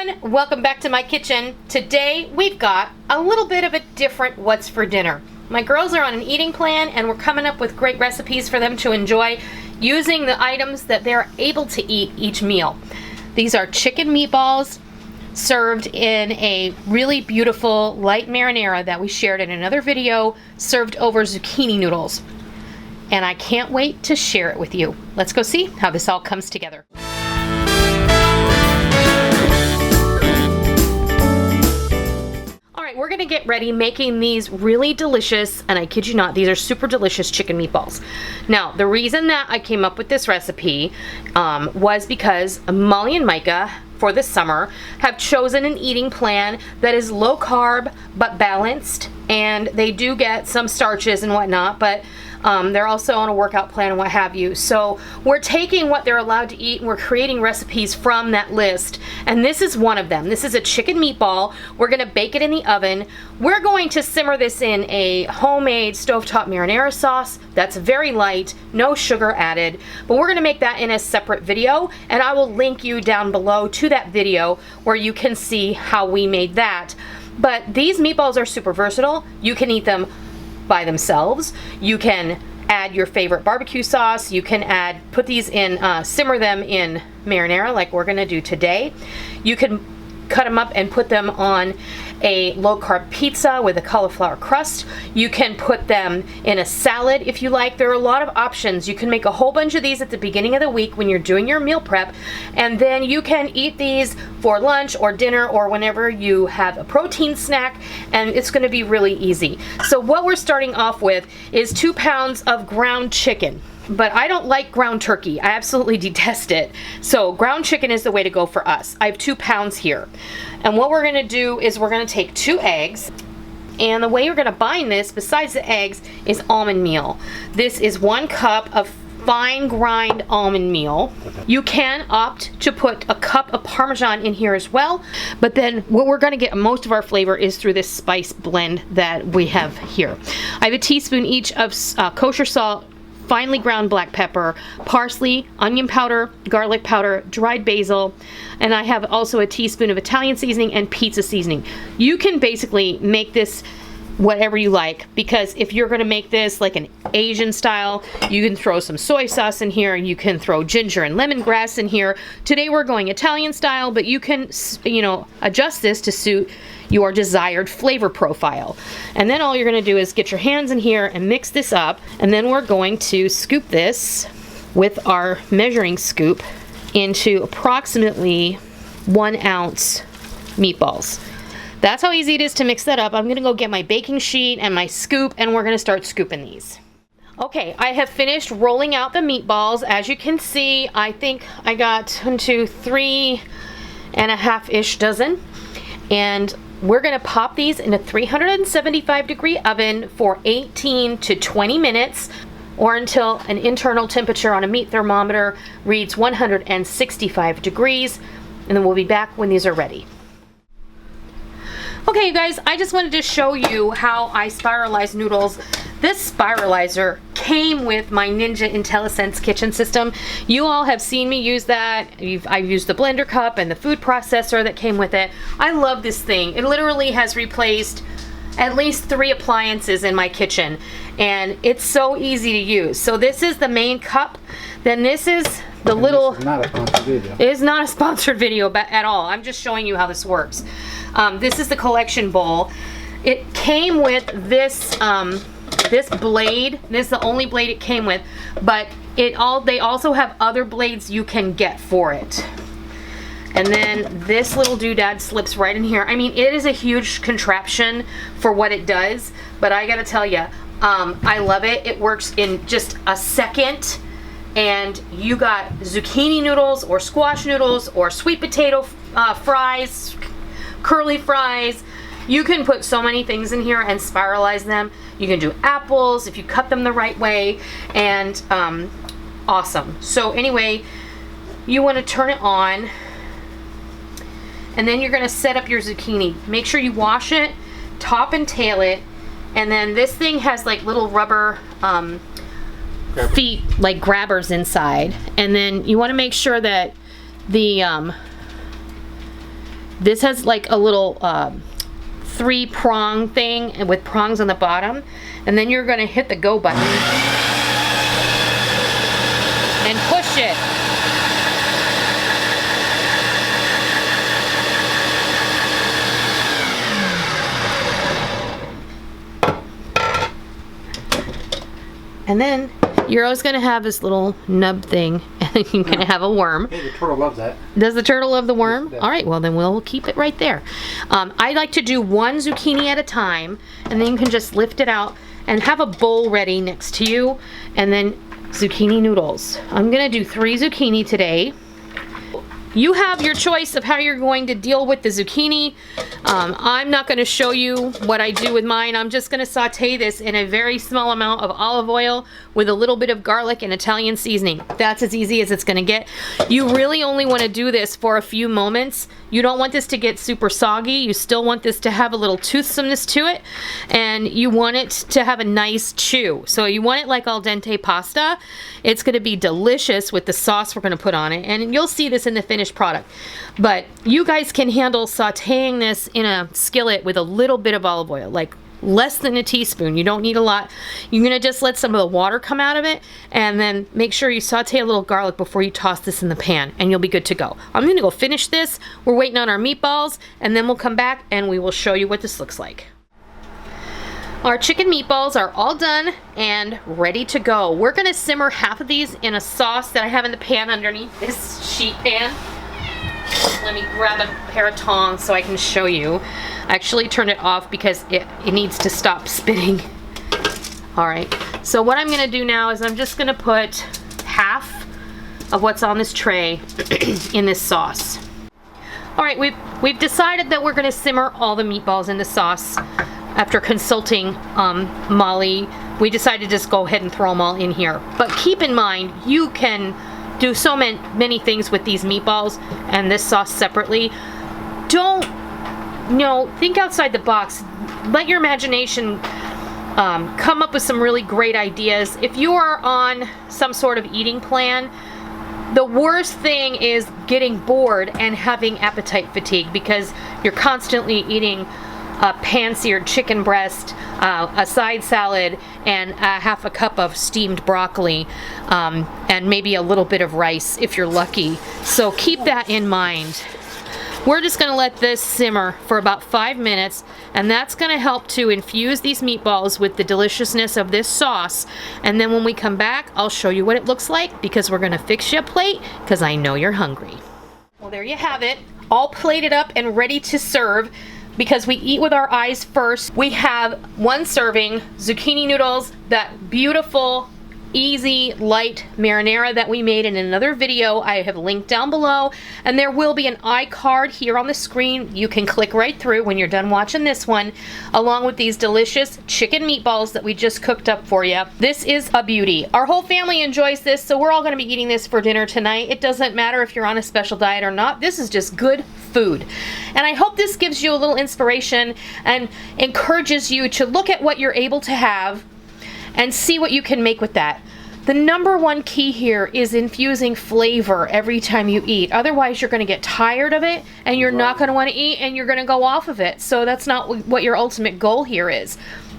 everyone, welcome back to my kitchen. Today we've got a little bit of a different what's for dinner. My girls are on an eating plan and we're coming up with great recipes for them to enjoy using the items that they're able to eat each meal. These are chicken meatballs served in a really beautiful light marinara that we shared in another video, served over zucchini noodles. And I can't wait to share it with you. Let's go see how this all comes together. We're gonna get ready making these really delicious, and I kid you not, these are super delicious chicken meatballs. Now, the reason that I came up with this recipe was because Molly and Micah, for this summer, have chosen an eating plan that is low carb but balanced, and they do get some starches and whatnot, but they're also on a workout plan and what have you. So we're taking what they're allowed to eat and we're creating recipes from that list. And this is one of them. This is a chicken meatball. We're gonna bake it in the oven. We're going to simmer this in a homemade stovetop marinara sauce that's very light, no sugar added. But we're gonna make that in a separate video, and I will link you down below to that video where you can see how we made that. But these meatballs are super versatile. You can eat them by themselves. You can add your favorite barbecue sauce. You can put these in, simmer them in marinara like we're gonna do today. You can cut them up and put them on a low carb pizza with a cauliflower crust. You can put them in a salad if you like. There are a lot of options. You can make a whole bunch of these at the beginning of the week when you're doing your meal prep, and then you can eat these for lunch or dinner or whenever you have a protein snack, and it's going to be really easy. So what we're starting off with is 2 pounds of ground chicken. But I don't like ground turkey. I absolutely detest it. So ground chicken is the way to go for us. I have 2 pounds here. And what we're gonna do is we're gonna take 2 eggs. And the way you're gonna bind this, besides the eggs, is almond meal. This is 1 cup of fine grind almond meal. You can opt to put a cup of Parmesan in here as well. But then what we're gonna get most of our flavor is through this spice blend that we have here. I have a teaspoon each of kosher salt, finely ground black pepper, parsley, onion powder, garlic powder, dried basil, and I have also a teaspoon of Italian seasoning and pizza seasoning. You can basically make this whatever you like, because if you're going to make this like an Asian style, you can throw some soy sauce in here, you can throw ginger and lemongrass in here. Today we're going Italian style, but you can, adjust this to suit your desired flavor profile. And then all you're going to do is get your hands in here and mix this up, and then we're going to scoop this with our measuring scoop into approximately 1 ounce meatballs. That's how easy it is to mix that up. I'm gonna go get my baking sheet and my scoop, and we're gonna start scooping these. Okay, I have finished rolling out the meatballs. As you can see, I think I got 1, 2, 3.5-ish dozen. And we're gonna pop these in a 375-degree oven for 18 to 20 minutes, or until an internal temperature on a meat thermometer reads 165 degrees, and then we'll be back when these are ready. Okay, you guys, I just wanted to show you how I spiralize noodles. This spiralizer came with my Ninja IntelliSense kitchen system. You all have seen me use that. I've used the blender cup and the food processor that came with it. I love this thing. It literally has replaced at least 3 appliances in my kitchen, and it's so easy to use. So this is the main cup. Then this is the little... This is not a sponsored video. It is not a sponsored video at all. I'm just showing you how this works. This is the collection bowl. It came with this this blade. This is the only blade it came with, but they also have other blades you can get for it. And then this little doodad slips right in here. I mean, it is a huge contraption for what it does, but I gotta tell you, I love it. It works in just a second, and you got zucchini noodles or squash noodles or sweet potato fries, curly fries. You can put so many things in here and spiralize them. You can do apples if you cut them the right way, and awesome. So anyway, you want to turn it on, and then you're going to set up your zucchini. Make sure you wash it, top and tail it, and then this thing has like little rubber feet, like grabbers inside, and then you want to make sure that the This has like a little 3-prong thing and with prongs on the bottom, and then you're gonna hit the go button and push it. And then you're always going to have this little nub thing, and then you're going to have a worm. Hey, the turtle loves that. Does the turtle love the worm? Yes, all right, well then we'll keep it right there. I like to do 1 zucchini at a time, and then you can just lift it out and have a bowl ready next to you, and then zucchini noodles. I'm going to do 3 zucchini today. You have your choice of how you're going to deal with the zucchini. I'm not going to show you what I do with mine. I'm just going to saute this in a very small amount of olive oil with a little bit of garlic and Italian seasoning. That's as easy as it's going to get. You really only want to do this for a few moments. You don't want this to get super soggy. You still want this to have a little toothsomeness to it, and you want it to have a nice chew. So you want it like al dente pasta. It's going to be delicious with the sauce we're going to put on it, and you'll see this in the finished product. But you guys can handle sauteing this in a skillet with a little bit of olive oil, like less than a teaspoon. You don't need a lot. You're going to just let some of the water come out of it, and then make sure you saute a little garlic before you toss this in the pan, and you'll be good to go. I'm going to go finish this. We're waiting on our meatballs, and then we'll come back and we will show you what this looks like. Our chicken meatballs are all done and ready to go. We're going to simmer half of these in a sauce that I have in the pan underneath this sheet pan. Let me grab a pair of tongs so I can show you. I actually turned it off because it needs to stop spitting. Alright, so what I'm going to do now is I'm just going to put half of what's on this tray in this sauce. Alright, we've decided that we're going to simmer all the meatballs in the sauce. After consulting Molly, we decided to just go ahead and throw them all in here. But keep in mind, you can do so many things with these meatballs and this sauce separately. Don't, think outside the box. Let your imagination come up with some really great ideas. If you are on some sort of eating plan, the worst thing is getting bored and having appetite fatigue because you're constantly eating a pan-seared chicken breast, a side salad, and half a cup of steamed broccoli, and maybe a little bit of rice if you're lucky. So keep that in mind. We're just going to let this simmer for about 5 minutes, and that's going to help to infuse these meatballs with the deliciousness of this sauce. And then when we come back, I'll show you what it looks like, because we're going to fix you a plate because I know you're hungry. Well, there you have it, all plated up and ready to serve. Because we eat with our eyes first, we have 1 serving zucchini noodles, that beautiful, easy, light marinara that we made in another video. I have linked down below, and there will be an iCard here on the screen. You can click right through when you're done watching this one, along with these delicious chicken meatballs that we just cooked up for you. This is a beauty. Our whole family enjoys this, so we're all going to be eating this for dinner tonight. It doesn't matter if you're on a special diet or not. This is just good food. And I hope this gives you a little inspiration and encourages you to look at what you're able to have and see what you can make with that. The number one key here is infusing flavor every time you eat. Otherwise, you're going to get tired of it, and you're not going to want to eat, and you're going to go off of it. So that's not what your ultimate goal here is.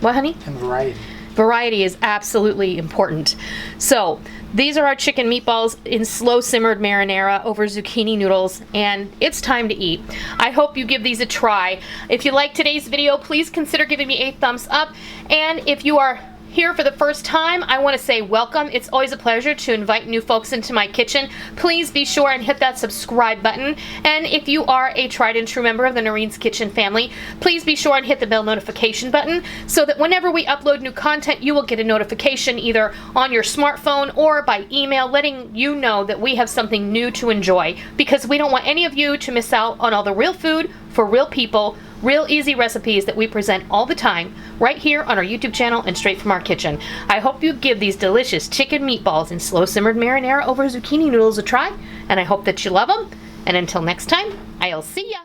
What, honey? And variety. Variety is absolutely important. So these are our chicken meatballs in slow simmered marinara over zucchini noodles, and it's time to eat. I hope you give these a try. If you like today's video, please consider giving me a thumbs up. And if you are here for the first time, I want to say welcome. It's always a pleasure to invite new folks into my kitchen. Please be sure and hit that subscribe button. And if you are a tried and true member of the Noreen's Kitchen family, please be sure and hit the bell notification button so that whenever we upload new content, you will get a notification either on your smartphone or by email letting you know that we have something new to enjoy, because we don't want any of you to miss out on all the real food for real people, real easy recipes that we present all the time right here on our YouTube channel and straight from our kitchen. I hope you give these delicious chicken meatballs in slow simmered marinara over zucchini noodles a try, and I hope that you love them. And until next time, I'll see ya.